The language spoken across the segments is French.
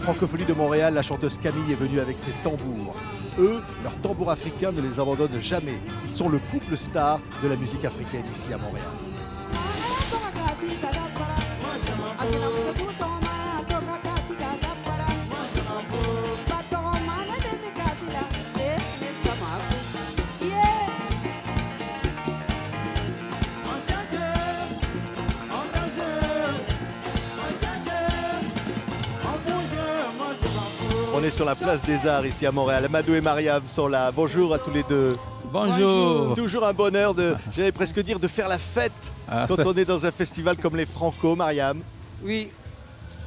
Francophonie de Montréal, la chanteuse Camille est venue avec ses tambours. Eux, leurs tambours africains ne les abandonnent jamais. Ils sont le couple star de la musique africaine ici à Montréal. On est sur la place des Arts ici à Montréal. Amadou et Mariam sont là. Bonjour à tous les deux. Bonjour. Toujours un bonheur j'allais presque dire, de faire la fête quand on est dans un festival comme les Franco, Mariam. Oui,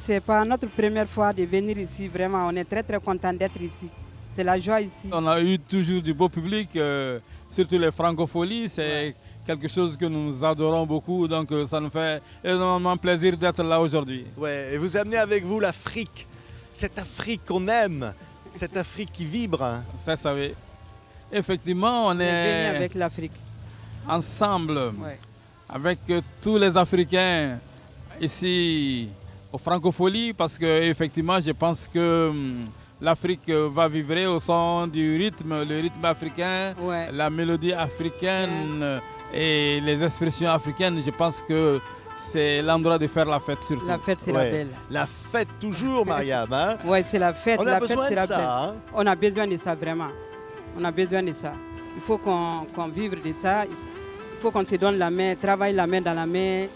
c'est pas notre première fois de venir ici. Vraiment, on est très très content d'être ici. C'est la joie ici. On a eu toujours du beau public, surtout les francopholies. C'est quelque chose que nous adorons beaucoup. Donc ça nous fait énormément plaisir d'être là aujourd'hui. Ouais, et vous amenez avec vous l'Afrique. Cette Afrique qu'on aime, cette Afrique qui vibre. Ça, oui. Effectivement, on est avec l'Afrique. Ensemble, avec tous les Africains ici aux Francopholies, parce que effectivement, je pense que l'Afrique va vivre au son du rythme, le rythme africain, la mélodie africaine et les expressions africaines. Je pense que c'est l'endroit de faire la fête surtout. La fête, c'est la belle. La fête toujours, Mariam. Hein? Oui, c'est la fête. On a besoin de ça. Hein? On a besoin de ça, vraiment. On a besoin de ça. Il faut qu'on vive de ça. Il faut qu'on se donne la main, travaille la main dans la main.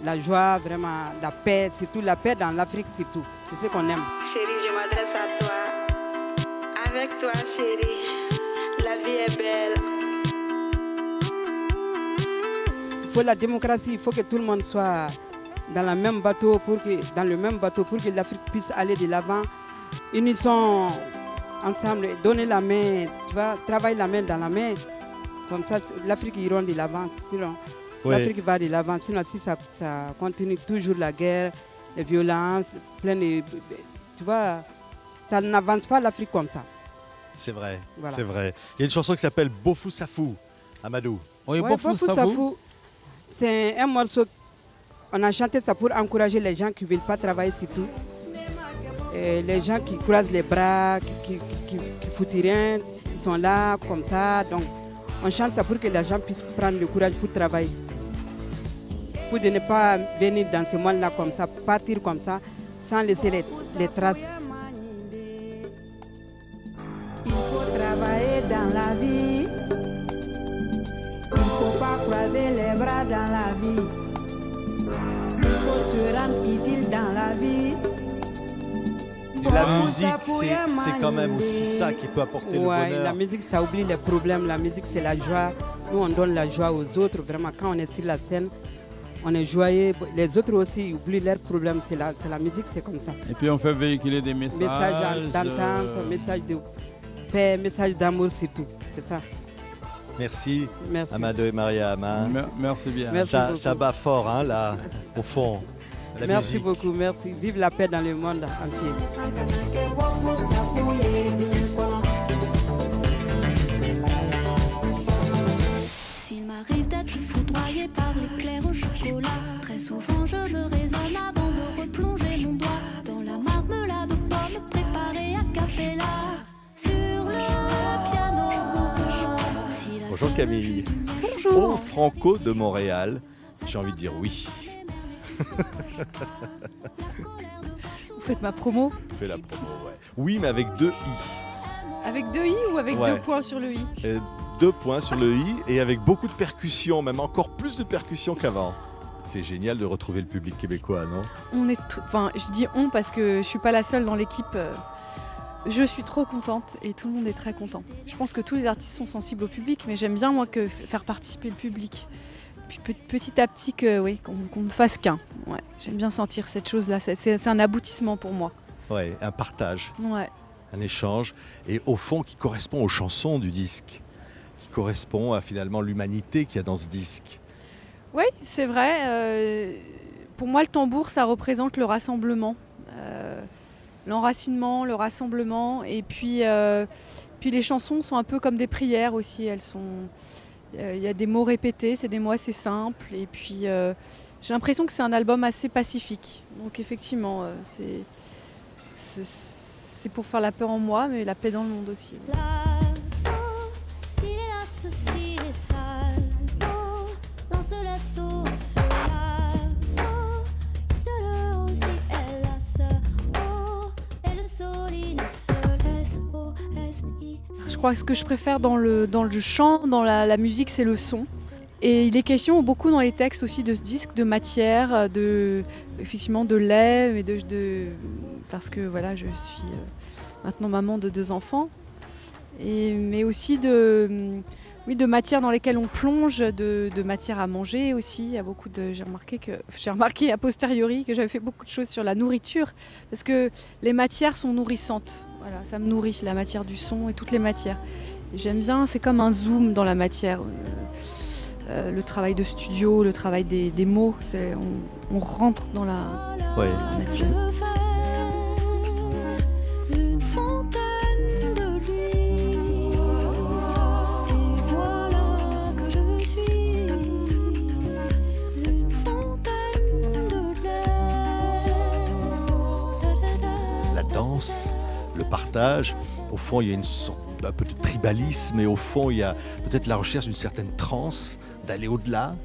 La joie, vraiment, la paix, surtout la paix dans l'Afrique, surtout. C'est ce qu'on aime. Chérie, je m'adresse à toi. Avec toi, chérie, la vie est belle. Il faut la démocratie, il faut que tout le monde soit dans le même bateau pour que l'Afrique puisse aller de l'avant. Unissons ensemble, donner la main, tu vois, travailler la main dans la main. Comme ça, l'Afrique ira de l'avant. Sinon, l'Afrique va de l'avant. Sinon, si ça continue toujours la guerre, les violences, tu vois, ça n'avance pas l'Afrique comme ça. C'est vrai, voilà. C'est vrai. Il y a une chanson qui s'appelle Bofou Safou, Amadou. Oui, Bofou Safou. C'est un morceau, on a chanté ça pour encourager les gens qui ne veulent pas travailler surtout. Et les gens qui croisent les bras, qui foutent rien, ils sont là comme ça. Donc on chante ça pour que les gens puissent prendre le courage pour travailler. Pour ne pas venir dans ce monde-là comme ça, partir comme ça, sans laisser les traces. Il faut travailler dans la vie. Il ne faut pas croiser les bras dans la vie. Il faut se rendre utile dans la vie. La musique, c'est quand même aussi ça qui peut apporter le bonheur. La musique, ça oublie les problèmes. La musique, c'est la joie. Nous, on donne la joie aux autres. Vraiment, quand on est sur la scène, on est joyeux. Les autres aussi oublient leurs problèmes. C'est la musique, c'est comme ça. Et puis, on fait véhiculer des messages. Messages d'entente, messages de paix, messages d'amour, surtout. C'est ça. Merci, Amadou et Mariam. Hein. Merci bien. Merci ça bat fort, hein, là, au fond. Merci musique. beaucoup, merci. Vive la paix dans le monde entier. S'il m'arrive d'être foudroyé par l'éclair au chocolat, très souvent je me raisonne avant de replonger mon doigt dans la marmelade de pommes préparée à cappella sur le piano. Bonjour Camille. Bonjour. Au Franco de Montréal, j'ai envie de dire oui. Vous faites ma promo? Je fais la promo, ouais. Oui, mais avec 2 i. Avec 2 i ou avec 2 points sur le i? 2 points sur le i et avec beaucoup de percussions, même encore plus de percussions qu'avant. C'est génial de retrouver le public québécois, non? Je dis on parce que je suis pas la seule dans l'équipe. Je suis trop contente et tout le monde est très content. Je pense que tous les artistes sont sensibles au public, mais j'aime bien moi que faire participer le public. Puis petit à petit qu'on ne fasse qu'un. Ouais, j'aime bien sentir cette chose-là. C'est un aboutissement pour moi. Ouais, un partage, ouais. Un échange, et au fond qui correspond aux chansons du disque, qui correspond à finalement l'humanité qu'il y a dans ce disque. Oui, c'est vrai. Pour moi, le tambour, ça représente le rassemblement. L'enracinement, le rassemblement. Et puis les chansons sont un peu comme des prières aussi. Il y a des mots répétés, c'est des mots assez simples. Et puis j'ai l'impression que c'est un album assez pacifique. Donc effectivement, c'est pour faire la paix en moi, mais la paix dans le monde aussi. Je crois que ce que je préfère dans le chant, dans la musique, c'est le son. Et il est question beaucoup dans les textes aussi de ce disque, de matière, effectivement de lait, mais parce que voilà, je suis maintenant maman de 2 enfants. Mais aussi de matière dans lesquelles on plonge, de matière à manger aussi. Il y a beaucoup j'ai remarqué a posteriori que j'avais fait beaucoup de choses sur la nourriture, parce que les matières sont nourrissantes. Voilà, ça me nourrit, la matière du son et toutes les matières. Et j'aime bien, c'est comme un zoom dans la matière. Le travail de studio, le travail des mots, on rentre dans la matière. La danse, le partage, au fond il y a une sorte un peu de tribalisme et au fond il y a peut-être la recherche d'une certaine transe, d'aller au-delà.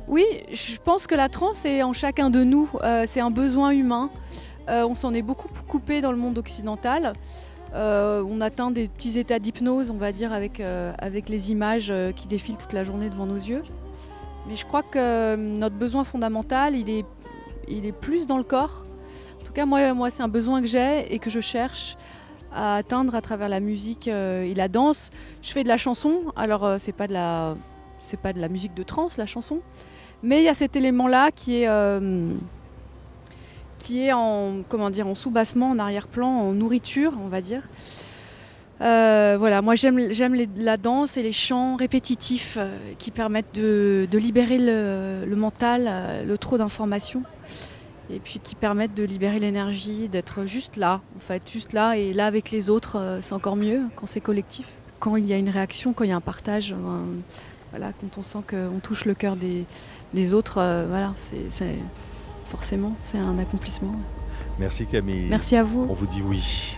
Oui, je pense que la transe est en chacun de nous, c'est un besoin humain. On s'en est beaucoup coupé dans le monde occidental. On atteint des petits états d'hypnose, on va dire, avec les images qui défilent toute la journée devant nos yeux. Mais je crois que notre besoin fondamental, il est plus dans le corps. En tout cas, moi c'est un besoin que j'ai et que je cherche à atteindre à travers la musique et la danse. Je fais de la chanson, alors c'est pas de la musique de trance, la chanson, mais il y a cet élément-là qui est en sous-bassement, en arrière-plan, en nourriture, on va dire. Voilà, moi j'aime la danse et les chants répétitifs qui permettent de libérer le mental, le trop d'informations. Et puis qui permettent de libérer l'énergie, d'être juste là, en fait, juste là, et là avec les autres, c'est encore mieux quand c'est collectif. Quand il y a une réaction, quand il y a un partage, voilà, quand on sent qu'on touche le cœur des autres, voilà, forcément, c'est un accomplissement. Merci Camille. Merci à vous. On vous dit oui.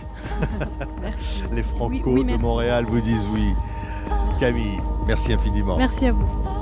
Merci. Les Franco de Montréal vous disent oui. Camille, merci infiniment. Merci à vous.